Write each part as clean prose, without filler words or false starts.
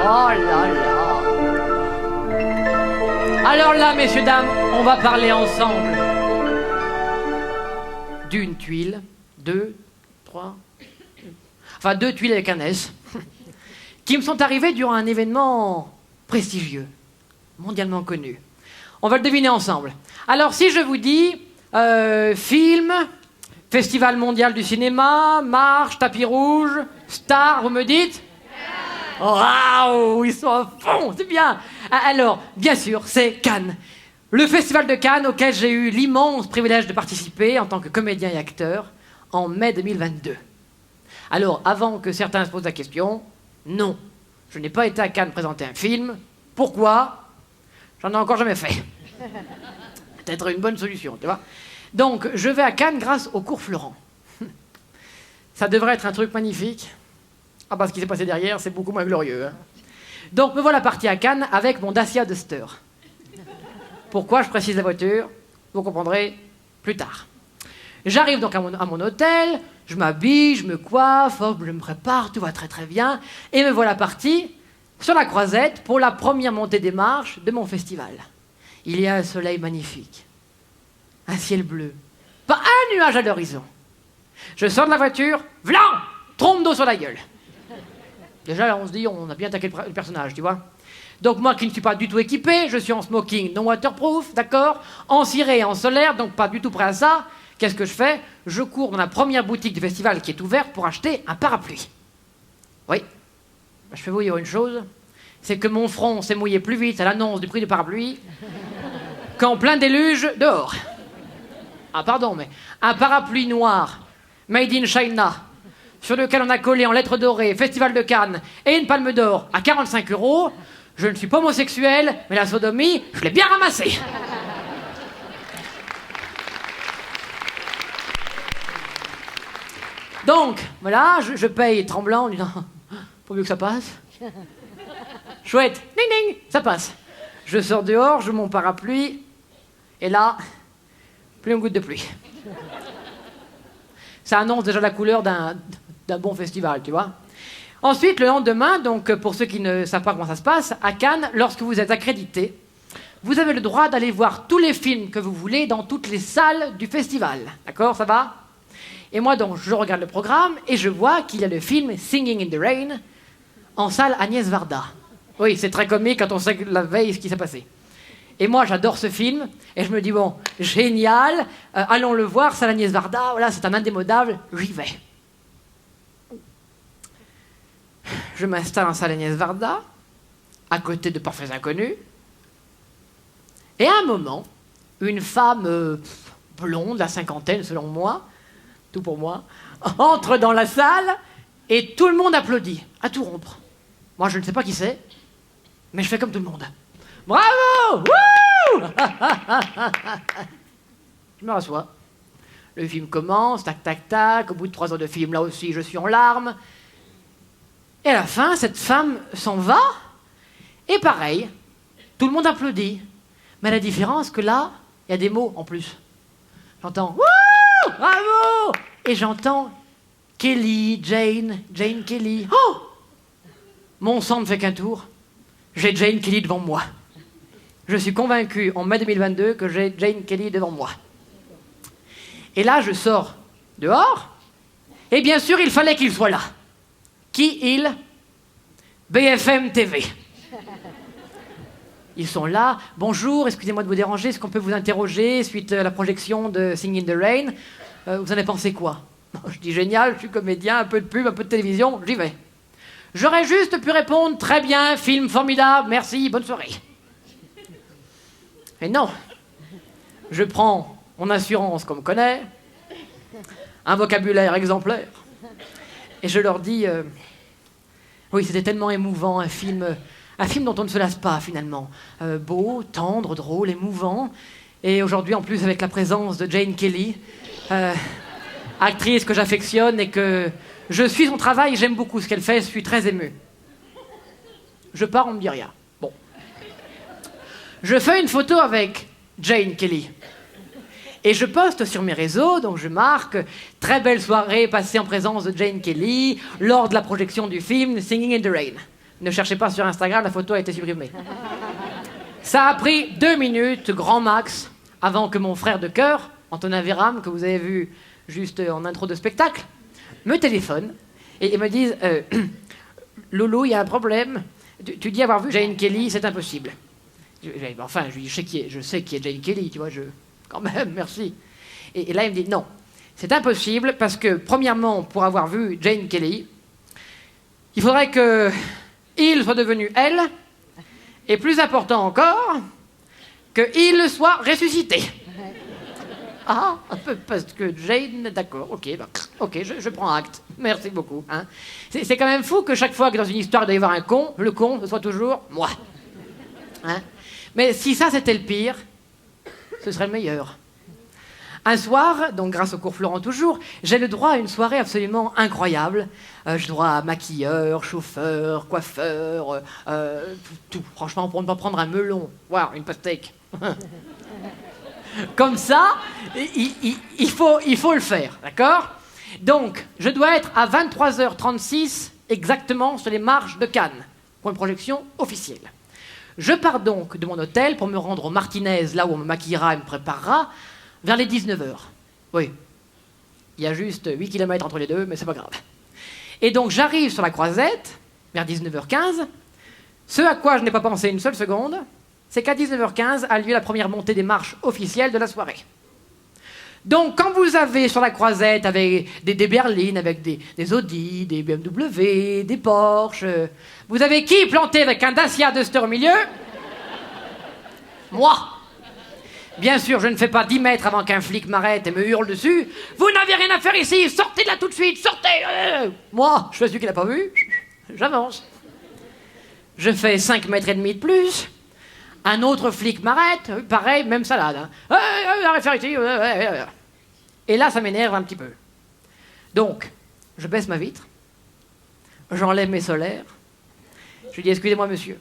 Oh là là. Alors là, messieurs, dames, on va parler ensemble d'une tuile, deux, trois... Enfin, 2 tuiles avec un S, qui me sont arrivées durant un événement prestigieux, mondialement connu. On va le deviner ensemble. Alors, si je vous dis film, Festival mondial du cinéma, marche, tapis rouge, star, vous me dites? Waouh, ils sont à fond, c'est bien. Alors, bien sûr, c'est Cannes. Le festival de Cannes auquel j'ai eu l'immense privilège de participer en tant que comédien et acteur en mai 2022. Alors, avant que certains se posent la question, non, je n'ai pas été à Cannes présenter un film. Pourquoi? J'en ai encore jamais fait. Peut-être une bonne solution, tu vois. Donc, je vais à Cannes grâce au cours Florent. Ça devrait être un truc magnifique. Ah bah, ce qui s'est passé derrière, c'est beaucoup moins glorieux. Hein. Donc, me voilà parti à Cannes avec mon Dacia Duster. Pourquoi je précise la voiture? Vous comprendrez plus tard. J'arrive donc à mon hôtel, je m'habille, je me coiffe, hop, je me prépare, tout va très très bien. Et me voilà parti sur la croisette pour la première montée des marches de mon festival. Il y a un soleil magnifique, un ciel bleu, pas un nuage à l'horizon. Je sors de la voiture, vlan, trompe d'eau sur la gueule. Déjà, là, on se dit, on a bien attaqué le personnage, tu vois. Donc moi qui ne suis pas du tout équipé, je suis en smoking non waterproof, d'accord, en ciré et en solaire, donc pas du tout prêt à ça. Qu'est-ce que je fais? Je cours dans la première boutique du festival qui est ouverte pour acheter un parapluie. Oui, je vais vous dire une chose, c'est que mon front s'est mouillé plus vite à l'annonce du prix du parapluie qu'en plein déluge dehors. Ah pardon, mais un parapluie noir, made in China, sur lequel on a collé en lettres dorées Festival de Cannes et une palme d'or à 45 €, je ne suis pas homosexuel, mais la sodomie, je l'ai bien ramassée. Donc, voilà, je paye tremblant en disant « Pourvu que ça passe. » Chouette, ding ding, ça passe. Je sors dehors, je mon parapluie, et là, plus une goutte de pluie. Ça annonce déjà la couleur d'un bon festival, tu vois. Ensuite, le lendemain, donc pour ceux qui ne savent pas comment ça se passe, à Cannes, lorsque vous êtes accrédité, vous avez le droit d'aller voir tous les films que vous voulez dans toutes les salles du festival. D'accord, ça va? Et moi, donc, je regarde le programme et je vois qu'il y a le film Singing in the Rain en salle Agnès Varda. Oui, c'est très comique quand on sait la veille ce qui s'est passé. Et moi, j'adore ce film et je me dis, bon, génial, allons le voir, salle Agnès Varda, voilà, c'est un indémodable, j'y vais. Je m'installe en salle Agnès Varda, à côté de Parfaits Inconnus, et à un moment, une femme blonde, la cinquantaine selon moi, tout pour moi, entre dans la salle et tout le monde applaudit, à tout rompre. Moi, je ne sais pas qui c'est, mais je fais comme tout le monde. Bravo! Wouh! Je me rassois. Le film commence, tac, tac, tac. Au bout de 3 heures de film, là aussi, je suis en larmes. Et à la fin, cette femme s'en va. Et pareil, tout le monde applaudit. Mais la différence que là, il y a des mots en plus. J'entends « Wouh! Bravo !» Et j'entends « Kelly, Jane Kelly. » Oh! Mon sang ne fait qu'un tour. J'ai Jane Kelly devant moi. Je suis convaincu, en mai 2022, que j'ai Jane Kelly devant moi. Et là, je sors dehors. Et bien sûr, il fallait qu'il soit là. Qui, il? BFM TV. Ils sont là. Bonjour, excusez-moi de vous déranger. Est-ce qu'on peut vous interroger suite à la projection de Sing in the Rain? Vous en avez pensé quoi? Je dis génial, je suis comédien, un peu de pub, un peu de télévision, j'y vais. J'aurais juste pu répondre très bien, film formidable, merci, bonne soirée. Et non. Je prends mon assurance qu'on me connaît, un vocabulaire exemplaire, et je leur dis oui, c'était tellement émouvant, un film dont on ne se lasse pas finalement. Beau, tendre, drôle, émouvant. Et aujourd'hui, en plus, avec la présence de Jane Kelly, actrice que j'affectionne et que je suis son travail, j'aime beaucoup ce qu'elle fait, je suis très ému. Je pars, on me dit rien. Bon. Je fais une photo avec Jane Kelly. Et je poste sur mes réseaux, donc je marque « Très belle soirée passée en présence de Jane Kelly lors de la projection du film Singing in the Rain ». Ne cherchez pas sur Instagram, la photo a été supprimée. Ça a pris 2 minutes, grand max, avant que mon frère de cœur, Antonin Véram, que vous avez vu juste en intro de spectacle, me téléphone et me dise Lolo, il y a un problème. Tu dis avoir vu Jane Kelly, c'est impossible. Enfin, je lui dis je sais qui est Jane Kelly, tu vois, quand même, merci. Et là, il me dit non, c'est impossible parce que, premièrement, pour avoir vu Jane Kelly, il faudrait que il soit devenu elle, et plus important encore, qu'il soit ressuscité. Ah, parce que Jane, d'accord, ok, je prends acte. Merci beaucoup. Hein. C'est quand même fou que chaque fois que dans une histoire il doit y avoir un con, le con, ce soit toujours moi. Hein. Mais si ça c'était le pire, ce serait le meilleur. Un soir, donc grâce au cours Florent toujours, j'ai le droit à une soirée absolument incroyable. J'ai le droit à maquilleur, chauffeur, coiffeur, tout. Franchement, pour ne pas prendre un melon, voire une pastèque. Comme ça, il faut le faire, d'accord? Donc, je dois être à 23h36 exactement sur les marches de Cannes pour une projection officielle. Je pars donc de mon hôtel pour me rendre au Martinez, là où on me maquillera et me préparera, vers les 19h. Oui, il y a juste 8 km entre les deux, mais c'est pas grave. Et donc, j'arrive sur la Croisette, vers 19h15. Ce à quoi je n'ai pas pensé une seule seconde, c'est qu'à 19h15 a lieu la première montée des marches officielles de la soirée. Donc, quand vous avez sur la Croisette avec des berlines, avec des Audi, des BMW, des Porsche, vous avez qui planté avec un Dacia Duster au milieu? Moi. Bien sûr, je ne fais pas 10 mètres avant qu'un flic m'arrête et me hurle dessus. Vous n'avez rien à faire ici, sortez de là tout de suite, sortez. Moi, je fais celui qui l'a pas vu, j'avance. Je fais 5 mètres et demi de plus. Un autre flic m'arrête, pareil, même salade. Hein. Arrête faire ici. Et là, ça m'énerve un petit peu. Donc, je baisse ma vitre, j'enlève mes solaires. Je lui dis, excusez-moi, monsieur,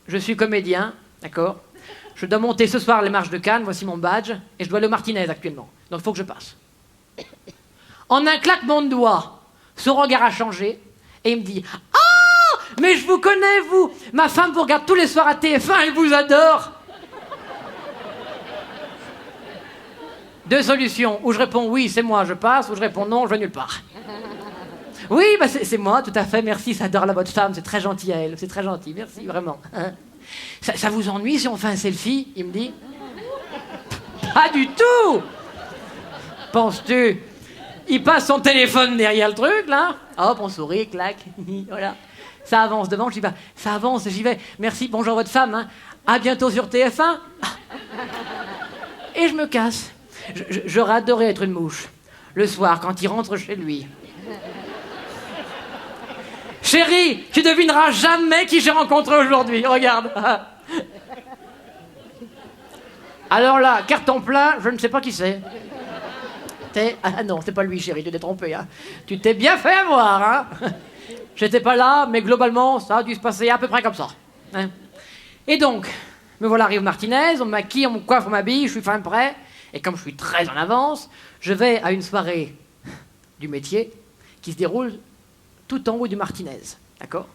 je suis comédien, d'accord? Je dois monter ce soir les marches de Cannes, voici mon badge, et je dois aller au Martinez actuellement. Donc, il faut que je passe. En un claquement de doigts, son regard a changé, et il me dit, ah, mais je vous connais, vous. Ma femme vous regarde tous les soirs à TF1, elle vous adore. 2 solutions. Ou je réponds oui, c'est moi, je passe, ou je réponds non, je vais nulle part. Oui, bah c'est moi, tout à fait, merci, ça adore la votre femme, c'est très gentil à elle, c'est très gentil, merci, vraiment. Ça vous ennuie si on fait un selfie? Il me dit. Pas du tout. Penses-tu? Il passe son téléphone derrière le truc, là. Hop, on sourit, clac. Voilà. Ça avance devant, je dis, bah, ça avance, j'y vais. Merci, bonjour votre femme. Hein. À bientôt sur TF1. Et je me casse. J'aurais adoré être une mouche. Le soir, quand il rentre chez lui. Chérie, tu devineras jamais qui j'ai rencontré aujourd'hui. Regarde. Alors là, carton plein, je ne sais pas qui c'est. Ah non, c'est pas lui, chérie, tu t'es trompé. Hein. Tu t'es bien fait avoir. Hein. J'étais pas là, mais globalement, ça a dû se passer à peu près comme ça. Hein. Et donc, me voilà arrivé au Martinez, on me maquille, on me coiffe, on m'habille, je suis fin prêt. Et comme je suis très en avance, je vais à une soirée du métier qui se déroule tout en haut du Martinez, d'accord?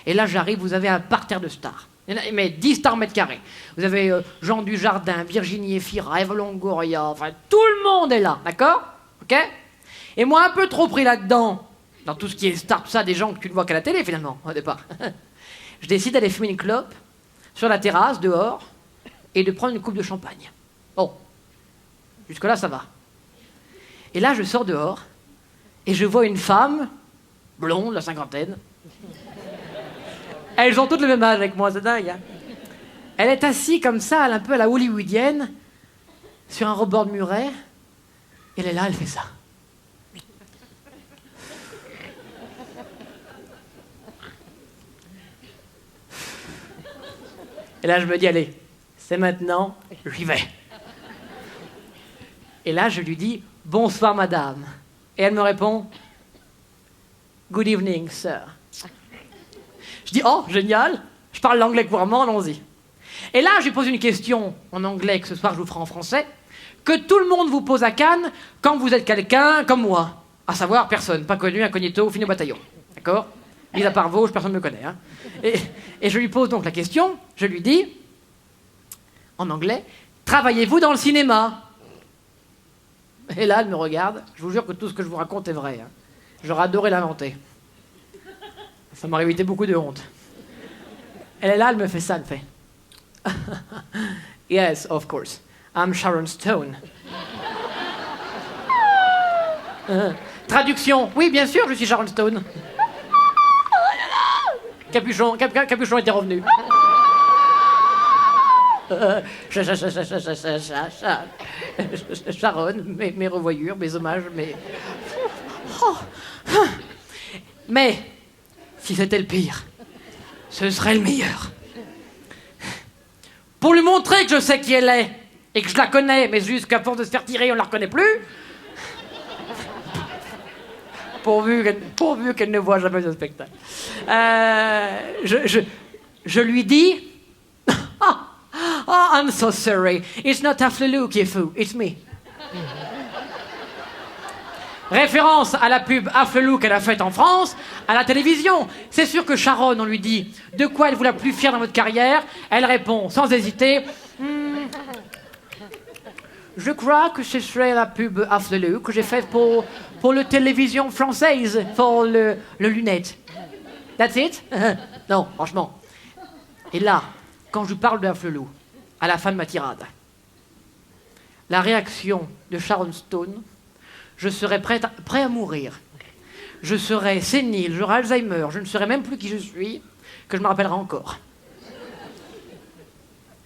Et là, j'arrive, vous avez un parterre de stars. Il y en a, mais 10 stars mètres carrés. Vous avez Jean Dujardin, Virginie Efira, Eva Longoria, enfin, tout le monde est là, d'accord? Ok? Et moi, un peu trop pris là-dedans, dans tout ce qui est star, tout ça, des gens que tu ne vois qu'à la télé, finalement, au départ. Je décide d'aller fumer une clope sur la terrasse, dehors, et de prendre une coupe de champagne. Bon, jusque-là, ça va. Et là, je sors dehors, et je vois une femme, blonde, la cinquantaine. Elles ont toutes le même âge avec moi, c'est dingue. Hein. Elle est assise comme ça, un peu à la hollywoodienne, sur un rebord de muret. Et elle est là, elle fait ça. Et là, je me dis, allez, c'est maintenant, j'y vais. Et là, je lui dis, bonsoir, madame. Et elle me répond, good evening, sir. Je dis, oh, génial, je parle l'anglais couramment, allons-y. Et là, je lui pose une question en anglais que ce soir je vous ferai en français, que tout le monde vous pose à Cannes quand vous êtes quelqu'un comme moi. À savoir, personne, pas connu, incognito, fini au bataillon. D'accord? Mis à part Vosges, personne ne me connaît. Hein. Et je lui pose donc la question, je lui dis, en anglais, « Travaillez-vous dans le cinéma ?» Et là, elle me regarde. Je vous jure que tout ce que je vous raconte est vrai. Hein. J'aurais adoré l'inventer. Ça m'aurait évité beaucoup de honte. Elle est là, elle me fait ça, elle fait. Yes, of course. I'm Sharon Stone. Traduction. Oui, bien sûr, je suis Sharon Stone. Capuchon était revenu. Sharon, mes revoyures, mes hommages, mes... Mais, si c'était le pire, ce serait le meilleur. Pour lui montrer que je sais qui elle est, et que je la connais, mais juste qu'à force de se faire tirer, on la reconnaît plus, pourvu qu'elle ne voit jamais ce spectacle. Je lui dis... Oh, I'm so sorry. It's not Afflelou qui est fou, it's me. Référence à la pub Afflelou qu'elle a faite en France, à la télévision. C'est sûr que Sharon, on lui dit « De quoi êtes-vous la plus fière dans votre carrière ?» Elle répond sans hésiter Je crois que ce serait la pub Afflelou que j'ai faite pour la télévision française, pour le lunette. That's it? Non, franchement. Et là, quand je parle de Afflelou, à la fin de ma tirade, la réaction de Sharon Stone, je serais prêt à mourir. Je serais sénile, j'aurais Alzheimer, je ne saurais même plus qui je suis, que je me rappellerai encore.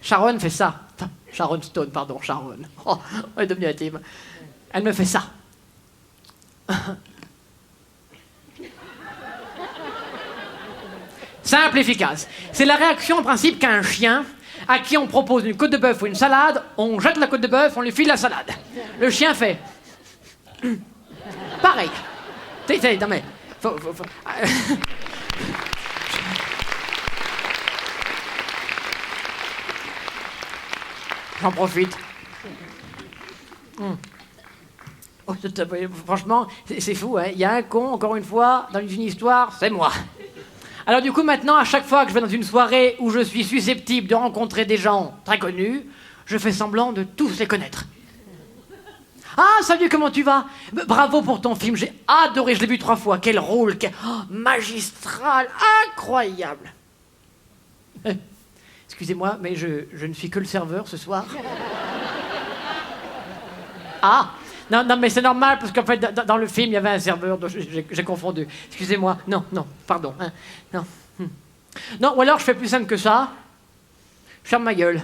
Sharon fait ça. Enfin, Sharon Stone, pardon, Sharon. Oh, on est devenu intime. Elle me fait ça. Simple, efficace. C'est la réaction en principe qu'a un chien à qui on propose une côte de bœuf ou une salade, on jette la côte de bœuf, on lui file la salade. Le chien fait... Pareil. Non mais... J'en profite. Oh, franchement, c'est fou, hein. Il y a un con, encore une fois, dans une histoire, c'est moi. Alors du coup, maintenant, à chaque fois que je vais dans une soirée où je suis susceptible de rencontrer des gens très connus, je fais semblant de tous les connaître. Ah, salut, comment tu vas? Bravo pour ton film, j'ai adoré, je l'ai vu 3 fois. Quel rôle, magistral, incroyable. Excusez-moi, mais je ne suis que le serveur ce soir. Ah, non, mais c'est normal, parce qu'en fait, dans le film, il y avait un serveur, donc j'ai confondu. Excusez-moi, non, pardon. Hein, non. Non, ou alors je fais plus simple que ça. Je ferme ma gueule.